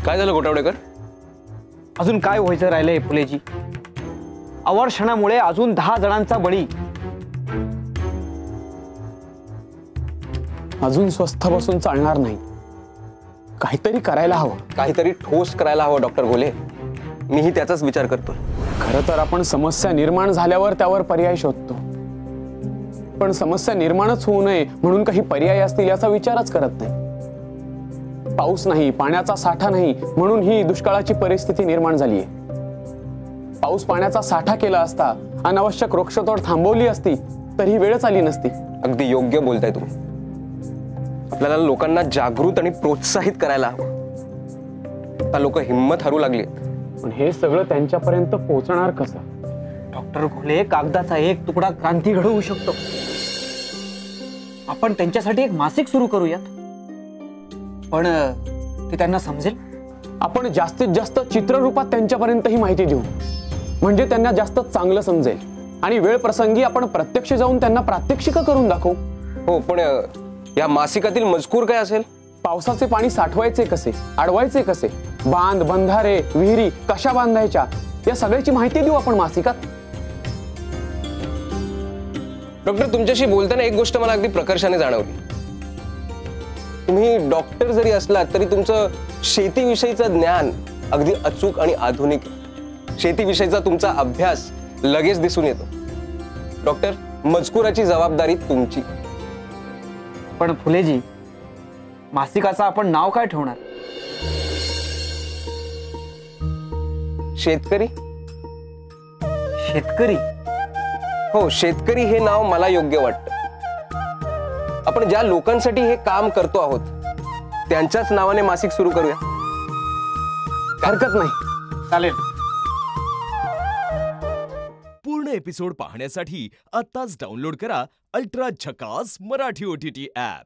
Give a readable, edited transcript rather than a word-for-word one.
काय झालं गोटावडेकर? अजून काय व्हायचं राहिलंय फुलेजी? अवर्षणामुळे अजून 10 जणांचा बळी. अजून स्वस्थ बसून चालणार नाही, काहीतरी करायला हवं. काहीतरी ठोस करायला हवं डॉक्टर गोले. मीही त्याचाच विचार करतोय. खरं तर आपण समस्या निर्माण झाल्यावर त्यावर पर्याय शोधतो, पण समस्या निर्माणच होऊ नये म्हणून काही पर्याय असतील याचा विचारच करत नाही. पाऊस नाही, पाण्याचा साठा नाही म्हणून ही दुष्काळाची परिस्थिती निर्माण झाली आहे. पाऊस पाण्याचा साठा केला असता, अनावश्यक वृक्षतोड थांबवली असती तर ही वेळच आली नसती. अगदी योग्य बोलताय तुम्ही. आपल्याला लोकांना जागृत आणि प्रोत्साहित करायला हवं. आता लोक हिंमत हरू लागलीत. पण हे सगळं त्यांच्यापर्यंत पोहोचणार कसं? डॉक्टर घोले, कागदाचा एक तुकडा क्रांती घडवू शकतो. आपण त्यांच्यासाठी एक मासिक सुरू करूयात. पण ते त्यांना समजेल? आपण जास्तीत जास्त चित्ररूपात त्यांच्यापर्यंत ही माहिती देऊ, म्हणजे त्यांना जास्त चांगलं समजेल. आणि वेळ प्रसंगी आपण प्रत्यक्ष जाऊन त्यांना प्रात्यक्षिक करून दाखवू. हो, पण या मासिकातील मजकूर काय असेल? पावसाचे पाणी साठवायचे कसे, अडवायचे कसे, बांध, बंधारे, विहिरी कशा बांधायच्या, या सगळ्याची माहिती देऊ आपण मासिकात. डॉक्टर, तुमच्याशी बोलताना एक गोष्ट मला अगदी प्रकर्षाने जाणवली. तुम्ही डॉक्टर जरी असलात तरी तुमचं शेतीविषयीचं ज्ञान अगदी अचूक आणि आधुनिक. शेतीविषयीचा तुमचा अभ्यास लगेच दिसून येतो. डॉक्टर, मजकुराची जबाबदारी तुमची. पण फुलेजी, मासिकाचं आपण नाव काय ठेवणार? शेतकरी. शेतकरी? हो, शेतकरी हे नाव मला योग्य वाटतं. आपण ज्या लोकांसाठी हे काम करतो आहोत त्यांच्याच नावाने मासिक सुरू करूया. हरकत नाही. चालेल. पूर्ण एपिसोड पाहण्यासाठी आत्ताच डाउनलोड करा अल्ट्रा झकास मराठी OTT ॲप.